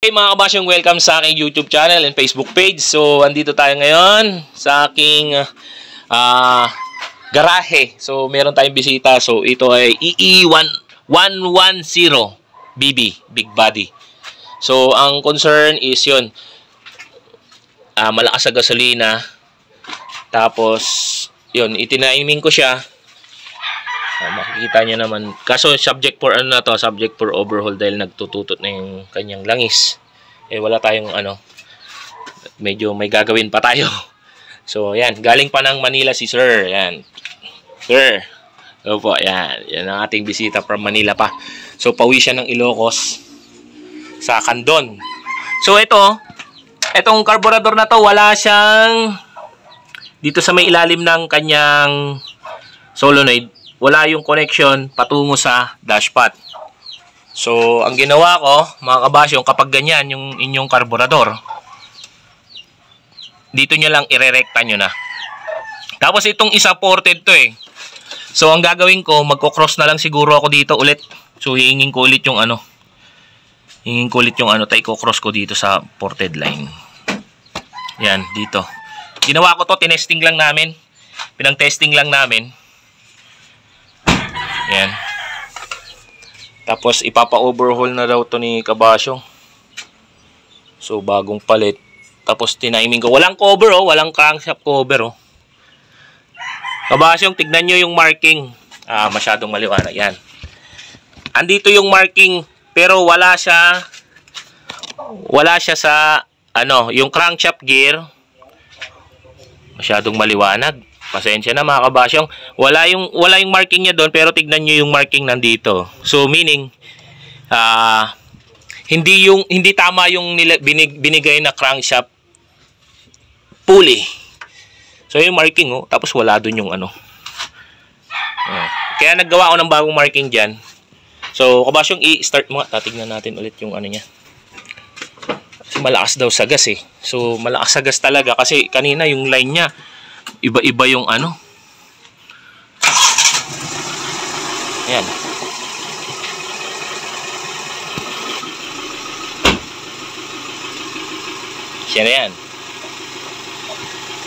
Hey mga kabasyong, welcome sa aking YouTube channel and Facebook page. So, andito tayo ngayon sa aking garahe. So, meron tayong bisita. So, ito ay EE110 BB, Big Body. So, ang concern is yun, malakas sa gasolina. Tapos, yun, itinaimin ko siya. Makikita niyo naman. Kaso subject for ano na to, subject for overhaul dahil nagtututot na yung kanyang langis. Eh wala tayong ano, medyo may gagawin pa tayo. So yan, galing pa ng Manila si Sir. Yan. Sir. Opo, yan. Yan ang ating bisita from Manila pa. So pauwi siya ng Ilocos sa Candon. So itong carburetor na to, wala siyang dito sa may ilalim ng kanyang solenoid. Wala yung connection patungo sa dashpot. So, ang ginawa ko, mga kabasyong, kapag ganyan yung inyong karburador, dito nyo lang irerekta nyo na. Tapos itong isa ported to eh. So, ang gagawin ko, magko-cross na lang siguro ako dito ulit. So, hihingin ko ulit yung ano. Hihingin ko ulit yung ano, tayo ko-cross ko dito sa ported line. Yan, dito. Ginawa ko to, tinesting lang namin. Pinang-testing lang namin. Yan. Tapos ipapa-overhaul na daw to ni Kabasyong. So bagong palit. Tapos tiniming ko. Walang cover oh, walang crankshaft cover oh. Kabasyong, tignan nyo yung marking. Masyadong maliwanag. Yan. Andito yung marking pero wala siya sa ano, yung crankshaft gear. Masyadong maliwanag. Pasensya na mga kabasyong. Wala yung marking niya doon pero tignan niyo yung marking nandito. So meaning hindi tama yung binigay na crankshaft pulley. So yung marking oh, tapos wala doon yung ano. Kaya naggawa ako ng bagong marking diyan. So kabasyong, i-start mo nga. Tatignan natin ulit yung ano niya. Kasi malakas daw sa gas eh. So malakas sa gas talaga kasi kanina yung line niya iba-iba yung ano. Ayan. Siya na yan.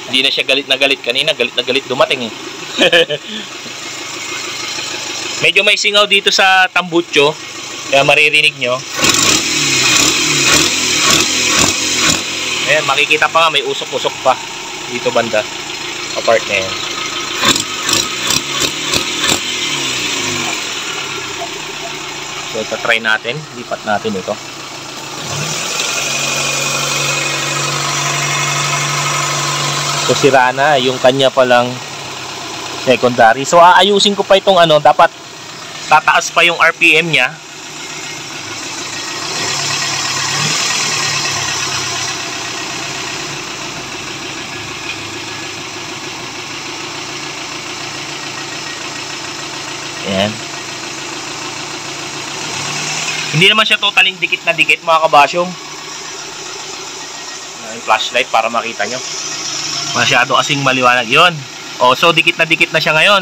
Hindi na siya galit na galit kanina. Galit na galit dumating eh. Medyo may singaw dito sa tambutso. Kaya maririnig nyo. Ayan, makikita pa nga may usok-usok pa dito banda. Apart na yan. So ito try natin, lipat natin ito. So sira na yung kanya palang secondary. So aayusin ko pa itong ano, dapat tataas pa yung RPM niya. Ayan. Hindi naman siya totaling dikit na dikit mga kabasyong. Yung flashlight para makita nyo. Masyado kasing maliwanag yun. O, so dikit na siya ngayon.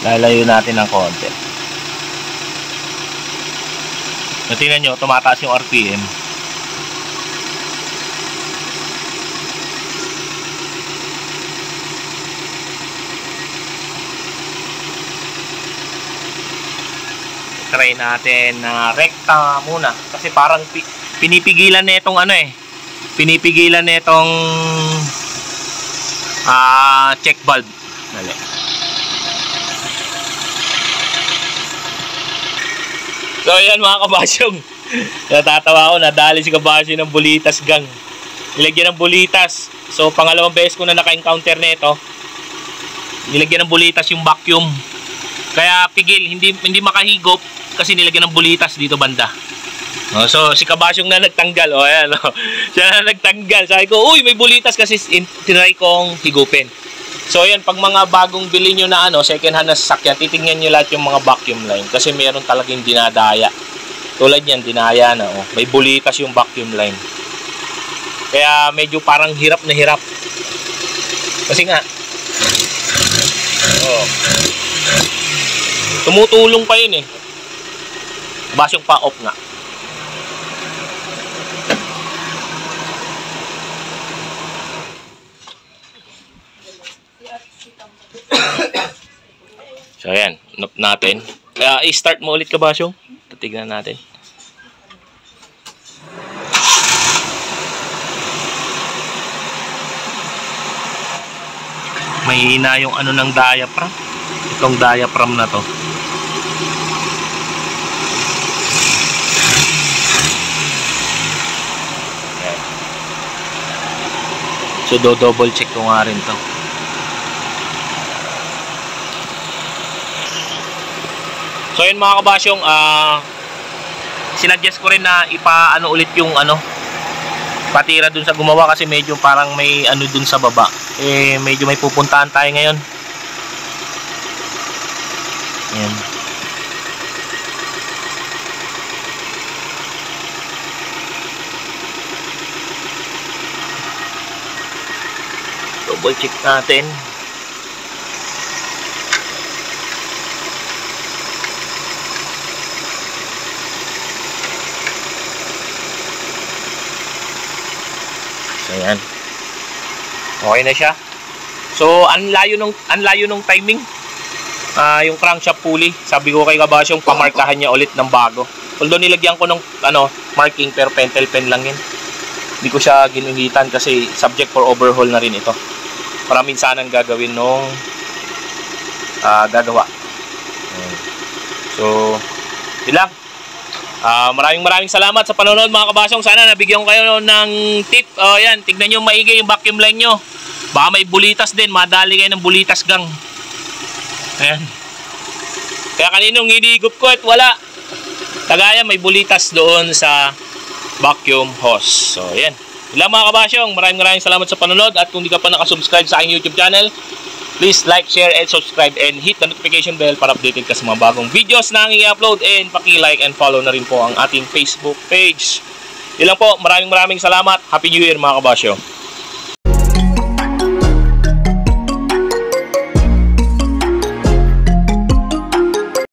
Lalayo natin ng konti. Tingnan nyo, tumataas yung RPM. Try natin na rekta muna. Kasi parang pinipigilan na itong ano eh. Pinipigilan na itong check valve. Dali. So ayan mga kabasyong, natatawa ako, nadali si Kabasyong ng bulitas gang. Nilagyan ng bulitas. So pangalawang beses ko na naka-encounter nito. Nilagyan ng bulitas yung vacuum. Kaya pigil, hindi makahigop kasi nilagyan ng bulitas dito banda. So si Kabasyong na nagtanggal. Ayan, siya na nagtanggal. Sabi ko, uy, may bulitas kasi tinry kong higupin. So ayan, pag mga bagong bili nyo na second hand na sasakyan, titingnan nyo lahat yung mga vacuum line kasi meron talagang dinadaya. Tulad yan, dinaya na. May bulitas yung vacuum line. Kaya medyo parang hirap na hirap. Kasi nga, tumutulong pa yun eh. Basyong pa-off nga. So ayan, knock natin. Kaya i-start mo ulit ka, Basyong. Tignan natin. Mahina yung ng diaphragm. Itong diaphragm na to. Ayan. So double check ko nga rin to. So yun mga kabasyong, sinuggest ko rin na ipa ulit yung patira dun sa gumawa kasi medyo parang may dun sa baba. Medyo may pupuntahan tayo ngayon. Ayan. Double check natin. Ayan. Okay na siya. So, ang layo nung timing. Yung crankshaft pulley, sabi ko kay Kabasyong, pamarkahan niya ulit ng bago. Although nilagyan ko ng marking pero pentel pen lang yun. Hindi ko siya ginuhitan kasi subject for overhaul na rin ito. Para minsanang gagawin nung gagawa. Ayan. So, yun lang. Maraming salamat sa panonood mga kabasyong. Sana nabigyan ko kayo ng tip. Yan, tignan nyo maigi yung vacuum line nyo. Baka may bulitas din, madali kayo ng bulitas gang. Ayan. Kaya kaninong hinigop ko at wala. Tagaya may bulitas doon sa vacuum hose. So yan. Yun lang mga kabasyong. Maraming salamat sa panonood. At kung di ka pa nakasubscribe sa aking YouTube channel, please like, share, and subscribe, and hit the notification bell para updated ka sa mga bagong videos na ang i-upload, and paki-like and follow na rin po ang ating Facebook page. Yun lang po, maraming salamat. Happy New Year mga kabasyo.